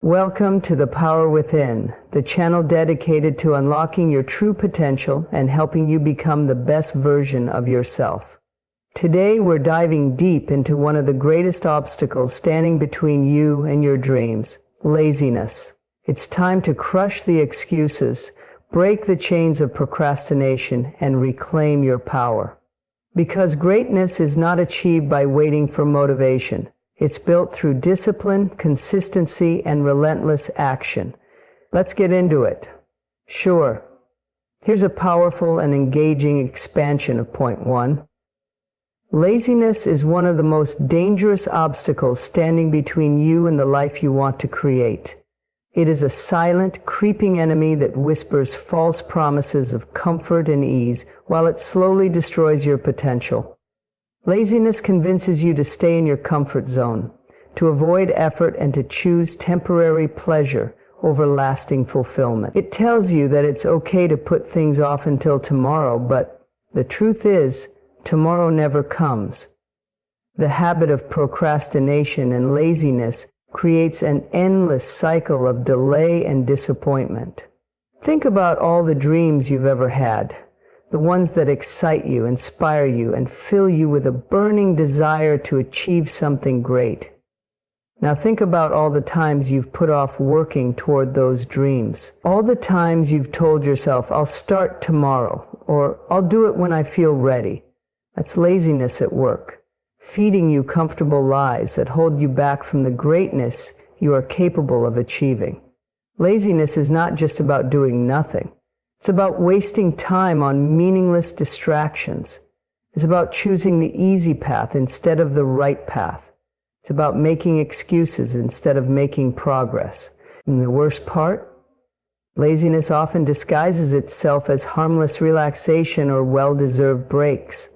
Welcome to The Power Within, the channel dedicated to unlocking your true potential and helping you become the best version of yourself. Today we're diving deep into one of the greatest obstacles standing between you and your dreams: laziness. It's time to crush the excuses, break the chains of procrastination, and reclaim your power. Because greatness is not achieved by waiting for motivation. It's built through discipline, consistency, and relentless action. Let's get into it. Sure. Here's a powerful and engaging expansion of point 1. Laziness is one of the most dangerous obstacles standing between you and the life you want to create. It is a silent, creeping enemy that whispers false promises of comfort and ease while it slowly destroys your potential. Laziness convinces you to stay in your comfort zone, to avoid effort and to choose temporary pleasure over lasting fulfillment. It tells you that it's okay to put things off until tomorrow, but the truth is, tomorrow never comes. The habit of procrastination and laziness creates an endless cycle of delay and disappointment. Think about all the dreams you've ever had. The ones that excite you, inspire you, and fill you with a burning desire to achieve something great. Now think about all the times you've put off working toward those dreams. All the times you've told yourself, "I'll start tomorrow," or "I'll do it when I feel ready." That's laziness at work, feeding you comfortable lies that hold you back from the greatness you are capable of achieving. Laziness is not just about doing nothing. It's about wasting time on meaningless distractions. It's about choosing the easy path instead of the right path. It's about making excuses instead of making progress. And the worst part? Laziness often disguises itself as harmless relaxation or well-deserved breaks.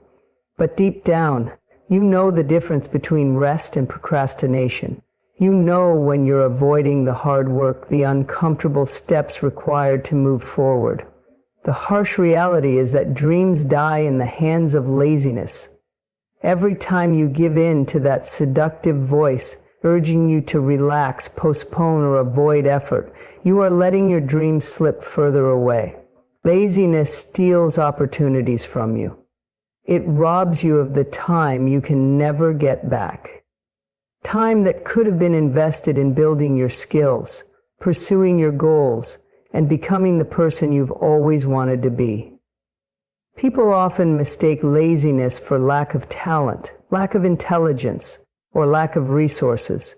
But deep down, you know the difference between rest and procrastination. You know when you're avoiding the hard work, the uncomfortable steps required to move forward. The harsh reality is that dreams die in the hands of laziness. Every time you give in to that seductive voice urging you to relax, postpone, or avoid effort, you are letting your dreams slip further away. Laziness steals opportunities from you. It robs you of the time you can never get back. Time that could have been invested in building your skills, pursuing your goals, and becoming the person you've always wanted to be. People often mistake laziness for lack of talent, lack of intelligence, or lack of resources.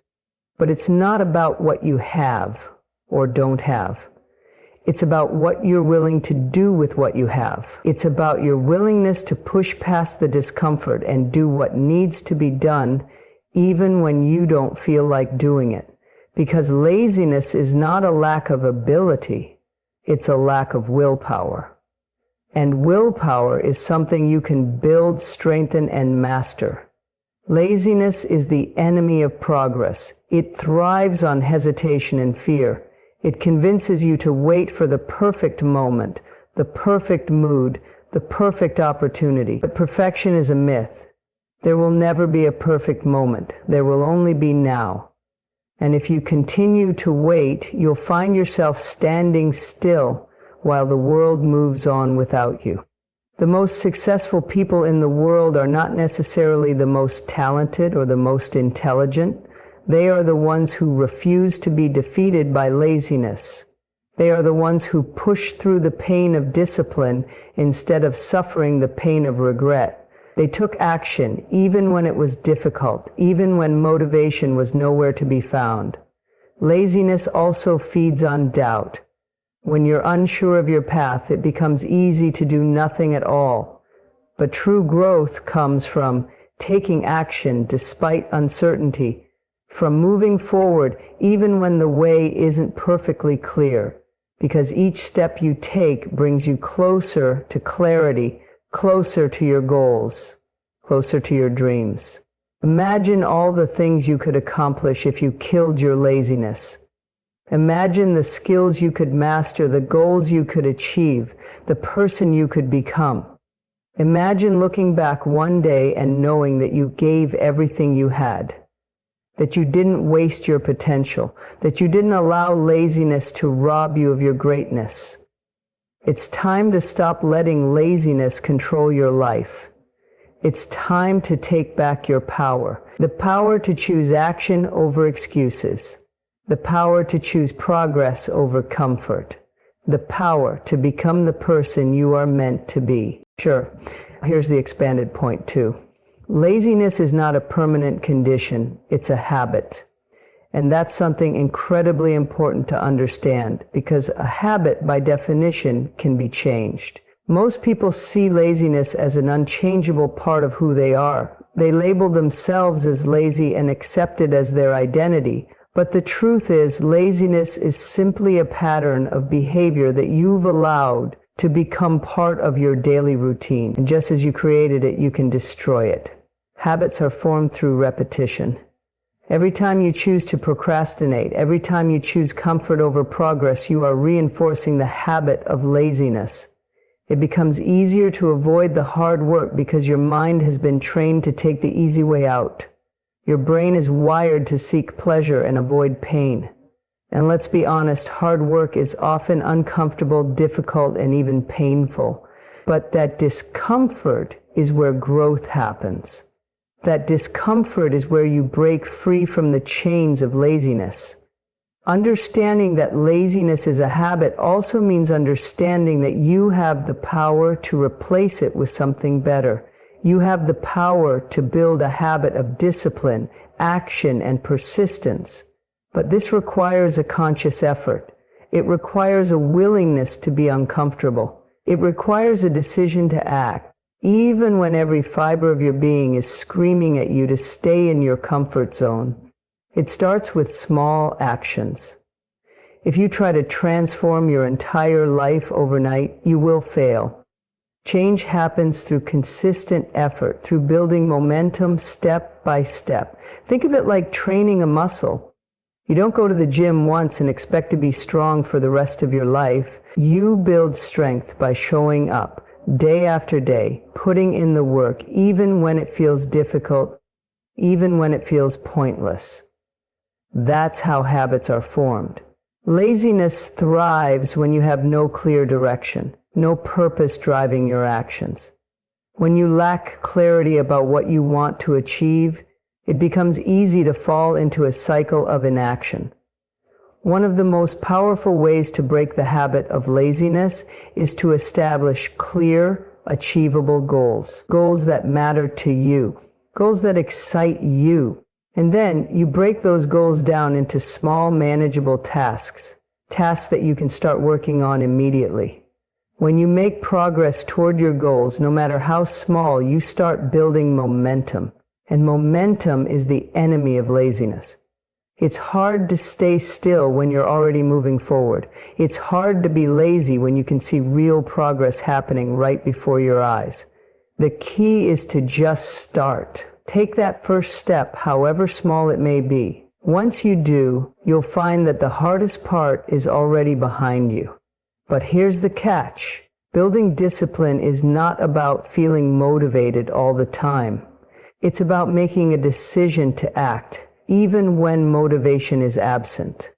But it's not about what you have or don't have. It's about what you're willing to do with what you have. It's about your willingness to push past the discomfort and do what needs to be done, even when you don't feel like doing it. Because laziness is not a lack of ability, it's a lack of willpower. And willpower is something you can build, strengthen, and master. Laziness is the enemy of progress. It thrives on hesitation and fear. It convinces you to wait for the perfect moment, the perfect mood, the perfect opportunity. But perfection is a myth. There will never be a perfect moment. There will only be now. And if you continue to wait, you'll find yourself standing still while the world moves on without you. The most successful people in the world are not necessarily the most talented or the most intelligent. They are the ones who refuse to be defeated by laziness. They are the ones who push through the pain of discipline instead of suffering the pain of regret. They took action even when it was difficult, even when motivation was nowhere to be found. Laziness also feeds on doubt. When you're unsure of your path, it becomes easy to do nothing at all. But true growth comes from taking action despite uncertainty, from moving forward even when the way isn't perfectly clear, because each step you take brings you closer to clarity, closer to your goals, closer to your dreams. Imagine all the things you could accomplish if you killed your laziness. Imagine the skills you could master, the goals you could achieve, the person you could become. Imagine looking back one day and knowing that you gave everything you had. that you didn't waste your potential, that you didn't allow laziness to rob you of your greatness. It's time to stop letting laziness control your life. It's time to take back your power. The power to choose action over excuses. The power to choose progress over comfort. The power to become the person you are meant to be. Sure, here's the expanded point too. Laziness is not a permanent condition, it's a habit. And that's something incredibly important to understand, because a habit, by definition, can be changed. Most people see laziness as an unchangeable part of who they are. They label themselves as lazy and accept it as their identity. But the truth is, laziness is simply a pattern of behavior that you've allowed to become part of your daily routine. And just as you created it, you can destroy it. Habits are formed through repetition. Every time you choose to procrastinate, every time you choose comfort over progress, you are reinforcing the habit of laziness. It becomes easier to avoid the hard work because your mind has been trained to take the easy way out. Your brain is wired to seek pleasure and avoid pain. And let's be honest, hard work is often uncomfortable, difficult, and even painful. But that discomfort is where growth happens. That discomfort is where you break free from the chains of laziness. Understanding that laziness is a habit also means understanding that you have the power to replace it with something better. You have the power to build a habit of discipline, action, and persistence. But this requires a conscious effort. It requires a willingness to be uncomfortable. It requires a decision to act, even when every fiber of your being is screaming at you to stay in your comfort zone. It starts with small actions. If you try to transform your entire life overnight, you will fail. Change happens through consistent effort, through building momentum step by step. Think of it like training a muscle. You don't go to the gym once and expect to be strong for the rest of your life. You build strength by showing up day after day, putting in the work, even when it feels difficult, even when it feels pointless. That's how habits are formed. Laziness thrives when you have no clear direction, no purpose driving your actions. When you lack clarity about what you want to achieve, it becomes easy to fall into a cycle of inaction. One of the most powerful ways to break the habit of laziness is to establish clear, achievable goals. Goals that matter to you. Goals that excite you. And then you break those goals down into small, manageable tasks. Tasks that you can start working on immediately. When you make progress toward your goals, no matter how small, you start building momentum. And momentum is the enemy of laziness. It's hard to stay still when you're already moving forward. It's hard to be lazy when you can see real progress happening right before your eyes. The key is to just start. Take that first step, however small it may be. Once you do, you'll find that the hardest part is already behind you. But here's the catch. Building discipline is not about feeling motivated all the time. It's about making a decision to act, even when motivation is absent.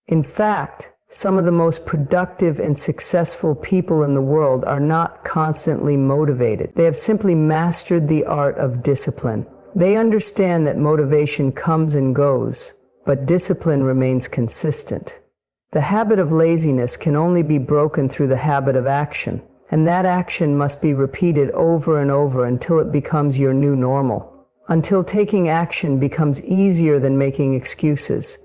In fact, some of the most productive and successful people in the world are not constantly motivated. They have simply mastered the art of discipline. They understand that motivation comes and goes, but discipline remains consistent. The habit of laziness can only be broken through the habit of action, and that action must be repeated over and over until it becomes your new normal. Until taking action becomes easier than making excuses.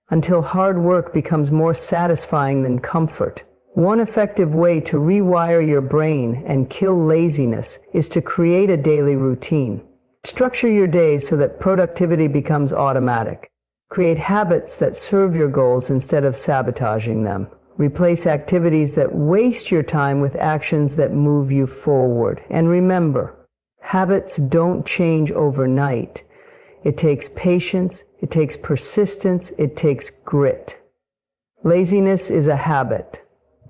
Until hard work becomes more satisfying than comfort. One effective way to rewire your brain and kill laziness is to create a daily routine. Structure your days so that productivity becomes automatic. Create habits that serve your goals instead of sabotaging them. Replace activities that waste your time with actions that move you forward. And remember, habits don't change overnight. It takes patience, it takes persistence, it takes grit. Laziness is a habit.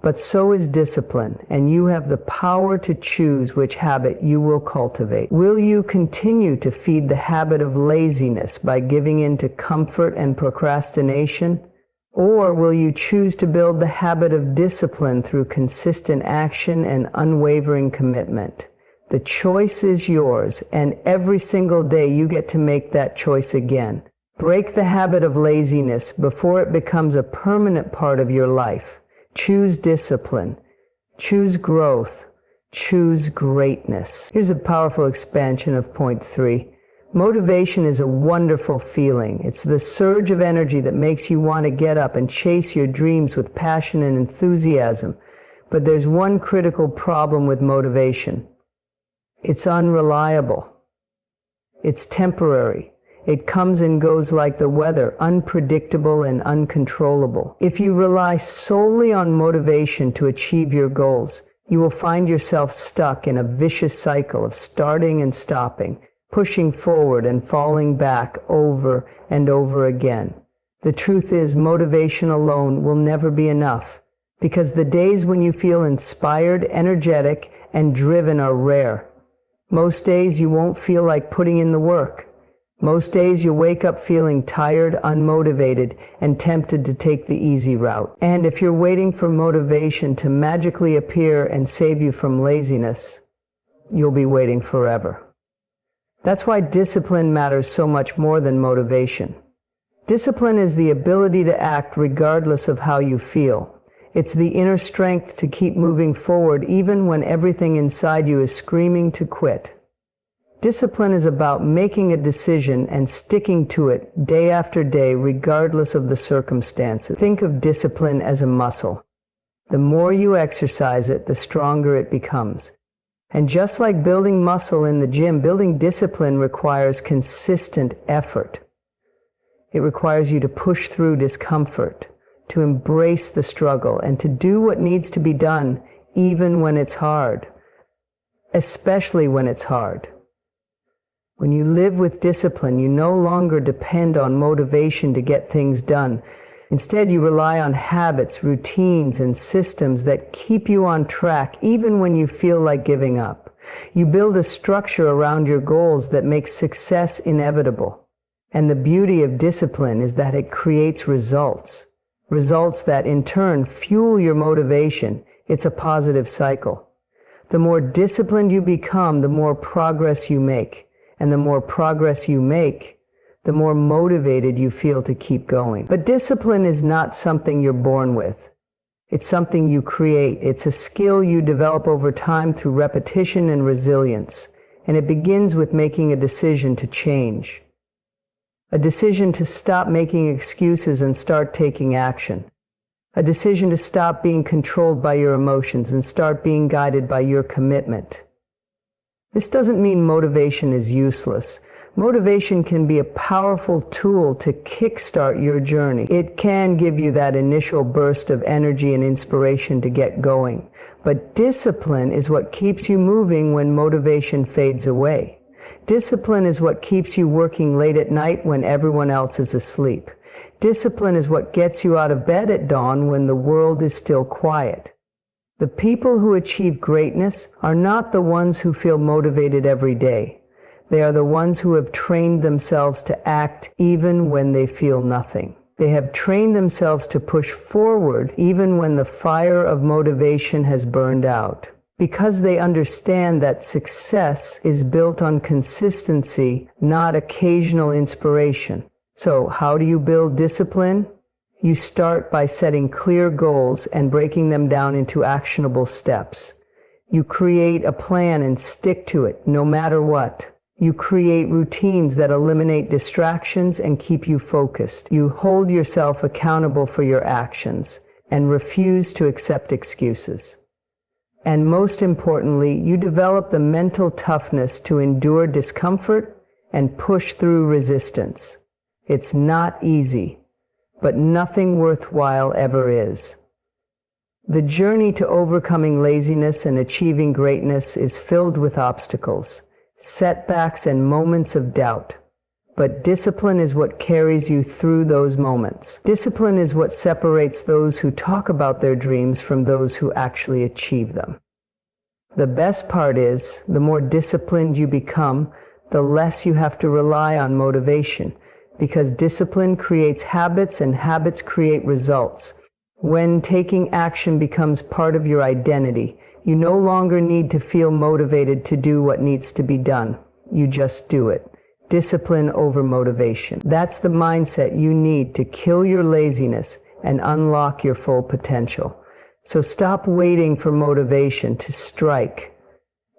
But so is discipline, and you have the power to choose which habit you will cultivate. Will you continue to feed the habit of laziness by giving in to comfort and procrastination? Or will you choose to build the habit of discipline through consistent action and unwavering commitment? The choice is yours, and every single day you get to make that choice again. Break the habit of laziness before it becomes a permanent part of your life. Choose discipline. Choose growth. Choose greatness. Here's a powerful expansion of point 3. Motivation is a wonderful feeling. It's the surge of energy that makes you want to get up and chase your dreams with passion and enthusiasm. But there's one critical problem with motivation. It's unreliable. It's temporary. It comes and goes like the weather, unpredictable and uncontrollable. If you rely solely on motivation to achieve your goals, you will find yourself stuck in a vicious cycle of starting and stopping, pushing forward and falling back over and over again. The truth is, motivation alone will never be enough, because the days when you feel inspired, energetic, and driven are rare. Most days you won't feel like putting in the work. Most days you'll wake up feeling tired, unmotivated, and tempted to take the easy route. And if you're waiting for motivation to magically appear and save you from laziness, you'll be waiting forever. That's why discipline matters so much more than motivation. Discipline is the ability to act regardless of how you feel. It's the inner strength to keep moving forward even when everything inside you is screaming to quit. Discipline is about making a decision and sticking to it day after day, regardless of the circumstances. Think of discipline as a muscle. The more you exercise it, the stronger it becomes. And just like building muscle in the gym, building discipline requires consistent effort. It requires you to push through discomfort, to embrace the struggle, and to do what needs to be done, even when it's hard. Especially when it's hard. When you live with discipline, you no longer depend on motivation to get things done. Instead, you rely on habits, routines, and systems that keep you on track even when you feel like giving up. You build a structure around your goals that makes success inevitable. And the beauty of discipline is that it creates results. Results that in turn fuel your motivation. It's a positive cycle. The more disciplined you become, the more progress you make. And the more progress you make, the more motivated you feel to keep going. But discipline is not something you're born with. It's something you create. It's a skill you develop over time through repetition and resilience. And it begins with making a decision to change. A decision to stop making excuses and start taking action. A decision to stop being controlled by your emotions and start being guided by your commitment. This doesn't mean motivation is useless. Motivation can be a powerful tool to kickstart your journey. It can give you that initial burst of energy and inspiration to get going. But discipline is what keeps you moving when motivation fades away. Discipline is what keeps you working late at night when everyone else is asleep. Discipline is what gets you out of bed at dawn when the world is still quiet. The people who achieve greatness are not the ones who feel motivated every day. They are the ones who have trained themselves to act even when they feel nothing. They have trained themselves to push forward even when the fire of motivation has burned out. Because they understand that success is built on consistency, not occasional inspiration. So, how do you build discipline? You start by setting clear goals and breaking them down into actionable steps. You create a plan and stick to it, no matter what. You create routines that eliminate distractions and keep you focused. You hold yourself accountable for your actions and refuse to accept excuses. And most importantly, you develop the mental toughness to endure discomfort and push through resistance. It's not easy, but nothing worthwhile ever is. The journey to overcoming laziness and achieving greatness is filled with obstacles, setbacks, and moments of doubt. but discipline is what carries you through those moments. Discipline is what separates those who talk about their dreams from those who actually achieve them. The best part is, the more disciplined you become, the less you have to rely on motivation, because discipline creates habits and habits create results. When taking action becomes part of your identity, you no longer need to feel motivated to do what needs to be done. You just do it. Discipline over motivation. That's the mindset you need to kill your laziness and unlock your full potential. So stop waiting for motivation to strike.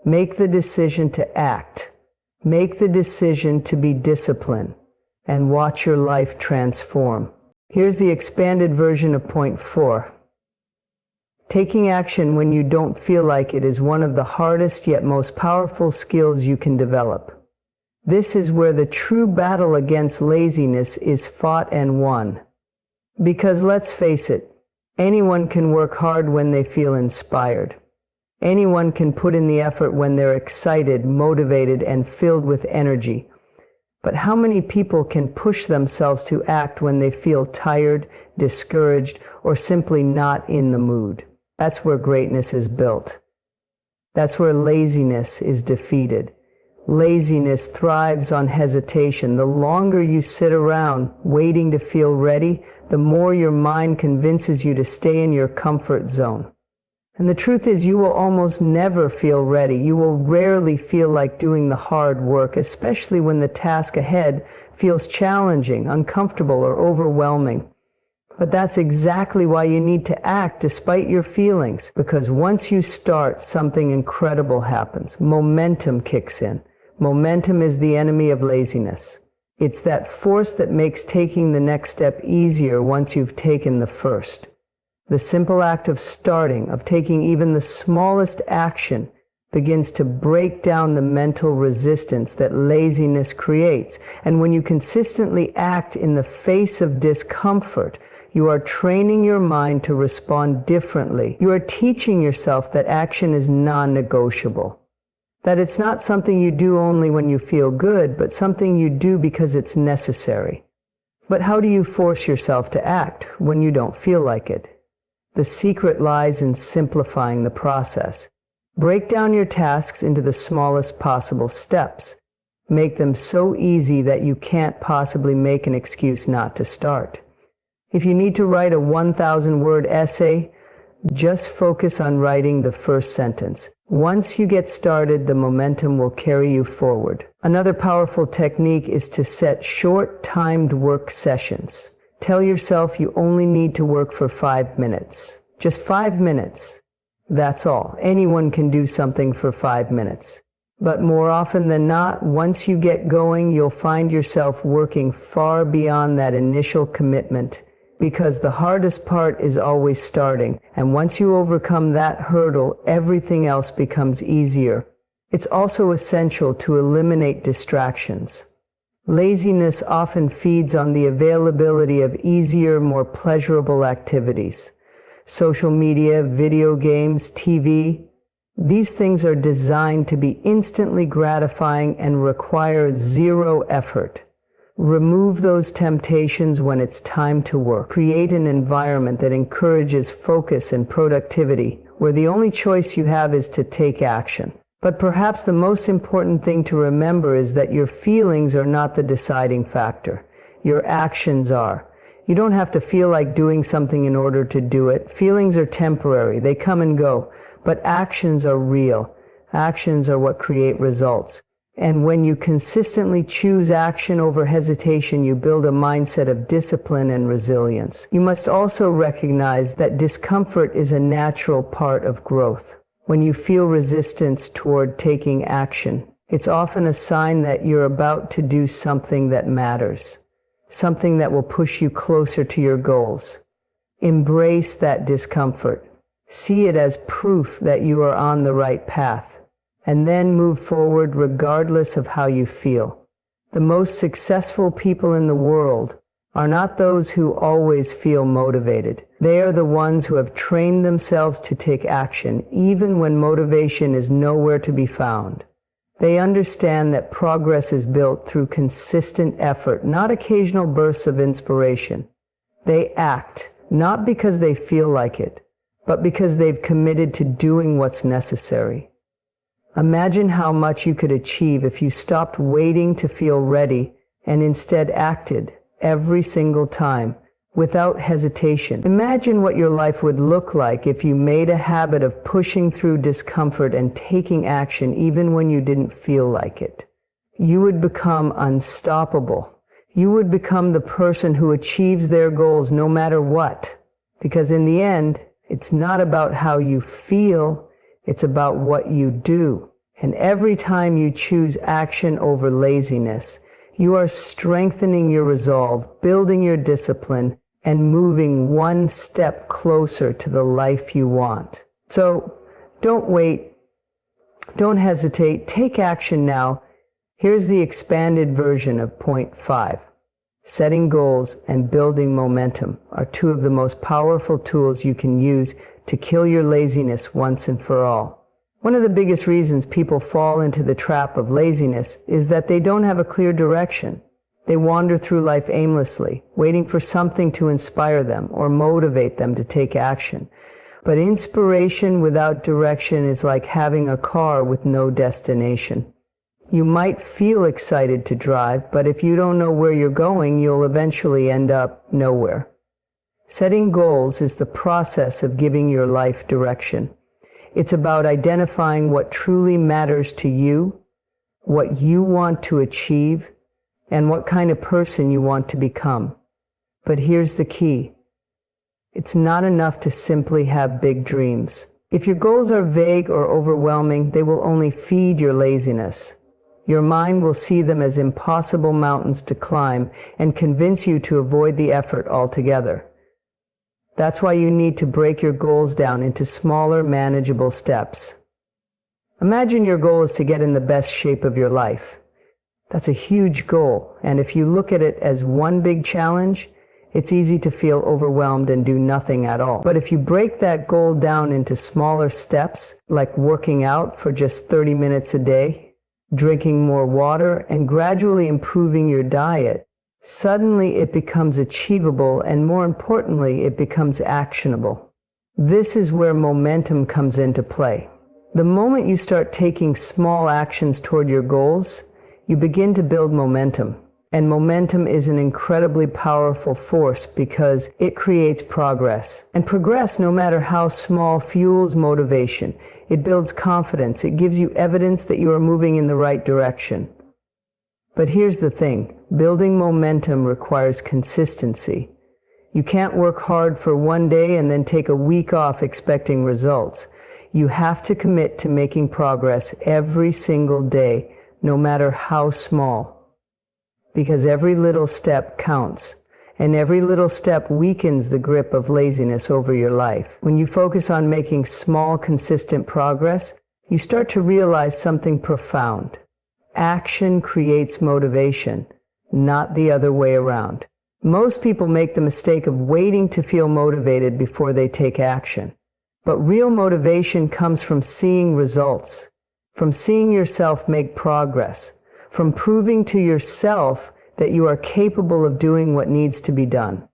Make the decision to act. Make the decision to be disciplined, and watch your life transform. Here's the expanded version of point 4. Taking action when you don't feel like it is one of the hardest yet most powerful skills you can develop. This is where the true battle against laziness is fought and won. Because let's face it, anyone can work hard when they feel inspired. Anyone can put in the effort when they're excited, motivated, and filled with energy. But how many people can push themselves to act when they feel tired, discouraged, or simply not in the mood? That's where greatness is built. That's where laziness is defeated. Laziness thrives on hesitation. The longer you sit around waiting to feel ready, the more your mind convinces you to stay in your comfort zone. And the truth is, you will almost never feel ready. You will rarely feel like doing the hard work, especially when the task ahead feels challenging, uncomfortable, or overwhelming. But that's exactly why you need to act despite your feelings, because once you start, something incredible happens. Momentum kicks in. Momentum is the enemy of laziness. It's that force that makes taking the next step easier once you've taken the first. The simple act of starting, of taking even the smallest action, begins to break down the mental resistance that laziness creates. And when you consistently act in the face of discomfort, you are training your mind to respond differently. You are teaching yourself that action is non-negotiable. That it's not something you do only when you feel good, but something you do because it's necessary. But how do you force yourself to act when you don't feel like it? The secret lies in simplifying the process. Break down your tasks into the smallest possible steps. Make them so easy that you can't possibly make an excuse not to start. If you need to write a 1,000-word essay, just focus on writing the first sentence. Once you get started, the momentum will carry you forward. Another powerful technique is to set short, timed work sessions. Tell yourself you only need to work for 5 minutes. Just 5 minutes. That's all. Anyone can do something for 5 minutes. But more often than not, once you get going, you'll find yourself working far beyond that initial commitment, because the hardest part is always starting. And once you overcome that hurdle, everything else becomes easier. It's also essential to eliminate distractions. Laziness often feeds on the availability of easier, more pleasurable activities. Social media, video games, TV. These things are designed to be instantly gratifying and require zero effort. Remove those temptations when it's time to work. Create an environment that encourages focus and productivity, where the only choice you have is to take action. But perhaps the most important thing to remember is that your feelings are not the deciding factor. Your actions are. You don't have to feel like doing something in order to do it. Feelings are temporary. They come and go. But actions are real. Actions are what create results. And when you consistently choose action over hesitation, you build a mindset of discipline and resilience. You must also recognize that discomfort is a natural part of growth. When you feel resistance toward taking action, it's often a sign that you're about to do something that matters, something that will push you closer to your goals. Embrace that discomfort. See it as proof that you are on the right path. And then move forward regardless of how you feel. The most successful people in the world are not those who always feel motivated. They are the ones who have trained themselves to take action, even when motivation is nowhere to be found. They understand that progress is built through consistent effort, not occasional bursts of inspiration. They act, not because they feel like it, but because they've committed to doing what's necessary. Imagine how much you could achieve if you stopped waiting to feel ready and instead acted every single time, without hesitation. Imagine what your life would look like if you made a habit of pushing through discomfort and taking action even when you didn't feel like it. You would become unstoppable. You would become the person who achieves their goals no matter what. Because in the end, it's not about how you feel, it's about what you do. And every time you choose action over laziness, you are strengthening your resolve, building your discipline, and moving one step closer to the life you want. So don't wait, don't hesitate, take action now. Here's the expanded version of point 5. Setting goals and building momentum are two of the most powerful tools you can use to kill your laziness once and for all. One of the biggest reasons people fall into the trap of laziness is that they don't have a clear direction. They wander through life aimlessly, waiting for something to inspire them or motivate them to take action. But inspiration without direction is like having a car with no destination. You might feel excited to drive, but if you don't know where you're going, you'll eventually end up nowhere. Setting goals is the process of giving your life direction. It's about identifying what truly matters to you, what you want to achieve, and what kind of person you want to become. But here's the key. It's not enough to simply have big dreams. If your goals are vague or overwhelming, they will only feed your laziness. Your mind will see them as impossible mountains to climb and convince you to avoid the effort altogether. That's why you need to break your goals down into smaller, manageable steps. Imagine your goal is to get in the best shape of your life. That's a huge goal, and if you look at it as one big challenge, it's easy to feel overwhelmed and do nothing at all. But if you break that goal down into smaller steps, like working out for just 30 minutes a day, drinking more water, and gradually improving your diet, suddenly it becomes achievable, and more importantly, it becomes actionable. This is where momentum comes into play. The moment you start taking small actions toward your goals, you begin to build momentum. And momentum is an incredibly powerful force because it creates progress. And progress, no matter how small, fuels motivation. It builds confidence. It gives you evidence that you are moving in the right direction. But here's the thing. Building momentum requires consistency. You can't work hard for one day and then take a week off expecting results. You have to commit to making progress every single day, no matter how small. Because every little step counts, and every little step weakens the grip of laziness over your life. When you focus on making small, consistent progress, you start to realize something profound. Action creates motivation, not the other way around. Most people make the mistake of waiting to feel motivated before they take action. But real motivation comes from seeing results, from seeing yourself make progress, from proving to yourself that you are capable of doing what needs to be done.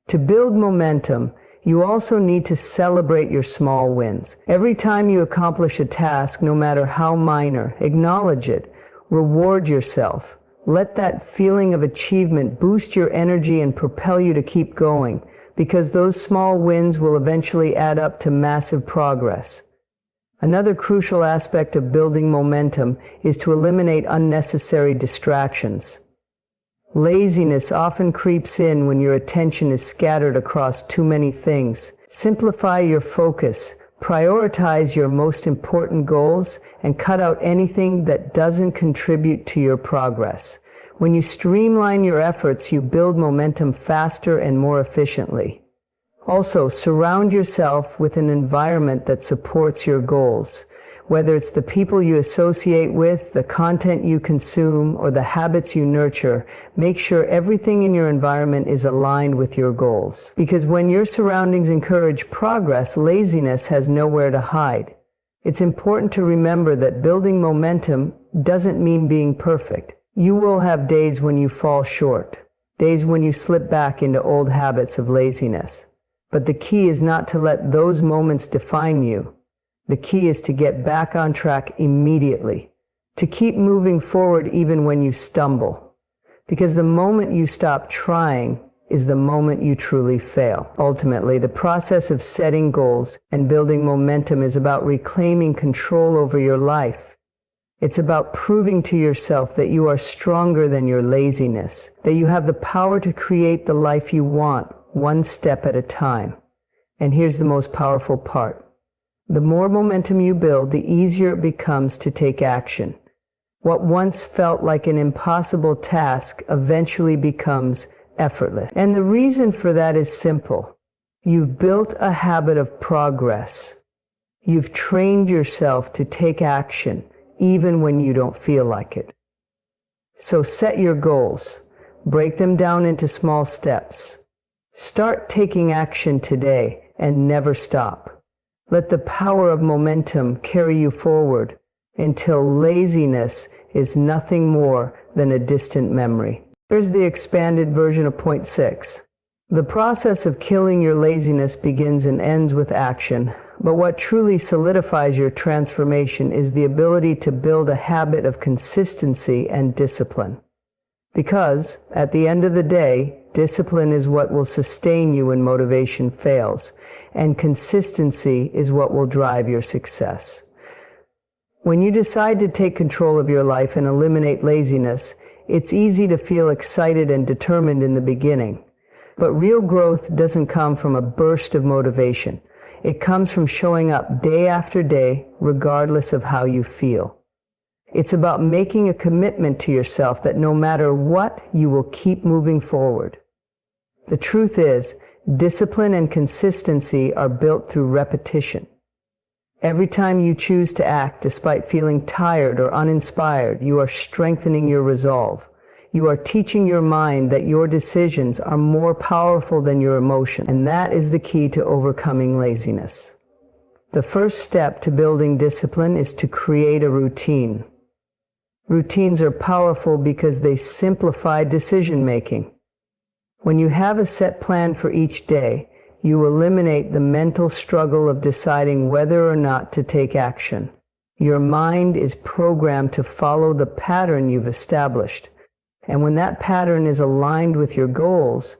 To build momentum, you also need to celebrate your small wins. Every time you accomplish a task, no matter how minor, acknowledge it, reward yourself. Let that feeling of achievement boost your energy and propel you to keep going, because those small wins will eventually add up to massive progress. Another crucial aspect of building momentum is to eliminate unnecessary distractions. Laziness often creeps in when your attention is scattered across too many things. Simplify your focus, prioritize your most important goals, and cut out anything that doesn't contribute to your progress. When you streamline your efforts, you build momentum faster and more efficiently. Also, surround yourself with an environment that supports your goals. Whether it's the people you associate with, the content you consume, or the habits you nurture, make sure everything in your environment is aligned with your goals. Because when your surroundings encourage progress, laziness has nowhere to hide. It's important to remember that building momentum doesn't mean being perfect. You will have days when you fall short, days when you slip back into old habits of laziness. But the key is not to let those moments define you. The key is to get back on track immediately, to keep moving forward even when you stumble. Because the moment you stop trying is the moment you truly fail. Ultimately, the process of setting goals and building momentum is about reclaiming control over your life. It's about proving to yourself that you are stronger than your laziness, that you have the power to create the life you want, one step at a time. And here's the most powerful part. The more momentum you build, the easier it becomes to take action. What once felt like an impossible task eventually becomes effortless. And the reason for that is simple. You've built a habit of progress. You've trained yourself to take action, even when you don't feel like it. So set your goals. Break them down into small steps. Start taking action today and never stop. Let the power of momentum carry you forward until laziness is nothing more than a distant memory. Here's the expanded version of point 6. The process of killing your laziness begins and ends with action, but what truly solidifies your transformation is the ability to build a habit of consistency and discipline. Because, at the end of the day, discipline is what will sustain you when motivation fails, and consistency is what will drive your success. When you decide to take control of your life and eliminate laziness, it's easy to feel excited and determined in the beginning. But real growth doesn't come from a burst of motivation. It comes from showing up day after day, regardless of how you feel. It's about making a commitment to yourself that no matter what, you will keep moving forward. The truth is, discipline and consistency are built through repetition. Every time you choose to act despite feeling tired or uninspired, you are strengthening your resolve. You are teaching your mind that your decisions are more powerful than your emotion, and that is the key to overcoming laziness. The first step to building discipline is to create a routine. Routines are powerful because they simplify decision-making. When you have a set plan for each day, you eliminate the mental struggle of deciding whether or not to take action. Your mind is programmed to follow the pattern you've established. And when that pattern is aligned with your goals,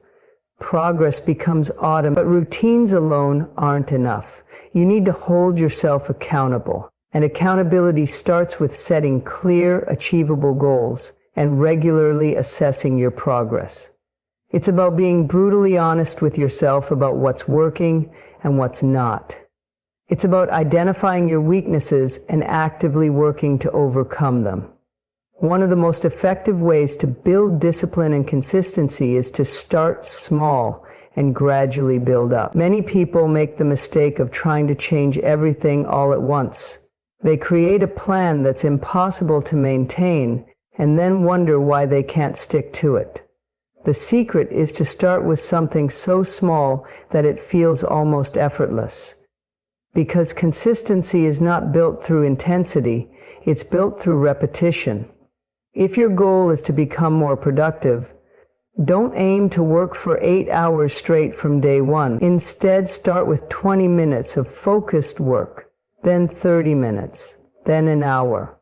progress becomes automatic. But routines alone aren't enough. You need to hold yourself accountable. And accountability starts with setting clear, achievable goals and regularly assessing your progress. It's about being brutally honest with yourself about what's working and what's not. It's about identifying your weaknesses and actively working to overcome them. One of the most effective ways to build discipline and consistency is to start small and gradually build up. Many people make the mistake of trying to change everything all at once. They create a plan that's impossible to maintain and then wonder why they can't stick to it. The secret is to start with something so small that it feels almost effortless. Because consistency is not built through intensity, it's built through repetition. If your goal is to become more productive, don't aim to work for 8 hours straight from day one. Instead, start with 20 minutes of focused work, then 30 minutes, then an hour.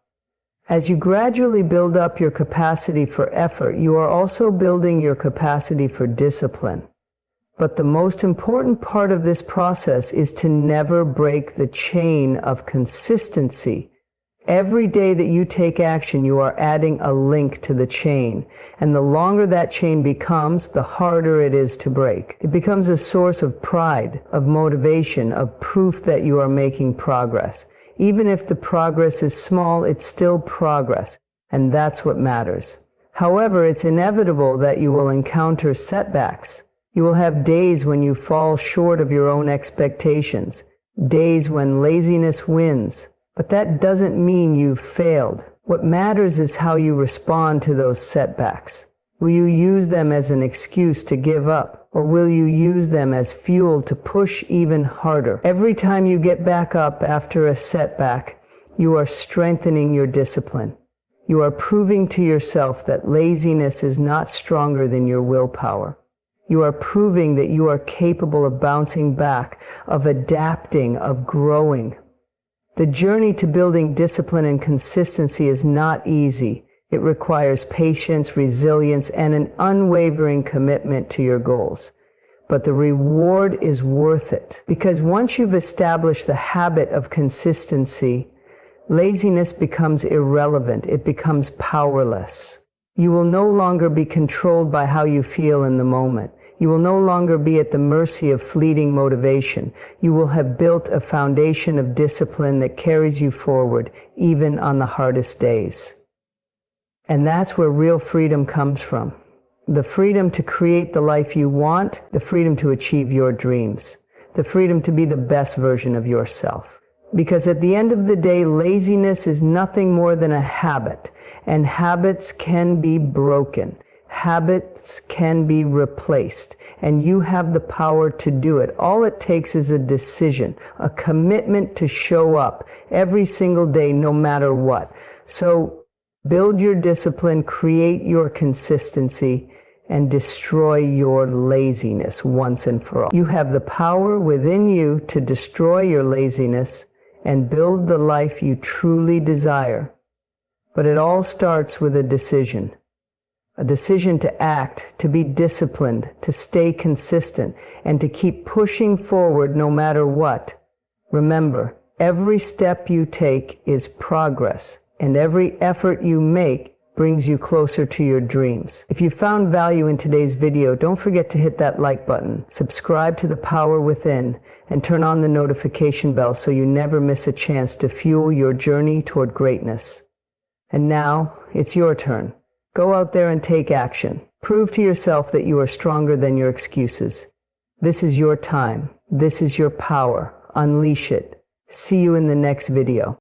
As you gradually build up your capacity for effort, you are also building your capacity for discipline. But the most important part of this process is to never break the chain of consistency. Every day that you take action, you are adding a link to the chain. And the longer that chain becomes, the harder it is to break. It becomes a source of pride, of motivation, of proof that you are making progress. Even if the progress is small, it's still progress, and that's what matters. However, it's inevitable that you will encounter setbacks. You will have days when you fall short of your own expectations, days when laziness wins. But that doesn't mean you've failed. What matters is how you respond to those setbacks. Will you use them as an excuse to give up, or will you use them as fuel to push even harder? Every time you get back up after a setback, you are strengthening your discipline. You are proving to yourself that laziness is not stronger than your willpower. You are proving that you are capable of bouncing back, of adapting, of growing. The journey to building discipline and consistency is not easy. It requires patience, resilience, and an unwavering commitment to your goals. But the reward is worth it, because once you've established the habit of consistency, laziness becomes irrelevant. It becomes powerless. You will no longer be controlled by how you feel in the moment. You will no longer be at the mercy of fleeting motivation. You will have built a foundation of discipline that carries you forward, even on the hardest days. And that's where real freedom comes from. The freedom to create the life you want, the freedom to achieve your dreams, the freedom to be the best version of yourself. Because at the end of the day, laziness is nothing more than a habit, and habits can be broken. Habits can be replaced, and you have the power to do it. All it takes is a decision, a commitment to show up every single day, no matter what. So build your discipline, create your consistency, and destroy your laziness once and for all. You have the power within you to destroy your laziness and build the life you truly desire. But it all starts with a decision. A decision to act, to be disciplined, to stay consistent, and to keep pushing forward no matter what. Remember, every step you take is progress, and every effort you make brings you closer to your dreams. If you found value in today's video, don't forget to hit that like button, subscribe to The Power Within, and turn on the notification bell so you never miss a chance to fuel your journey toward greatness. And now, it's your turn. Go out there and take action. Prove to yourself that you are stronger than your excuses. This is your time. This is your power. Unleash it. See you in the next video.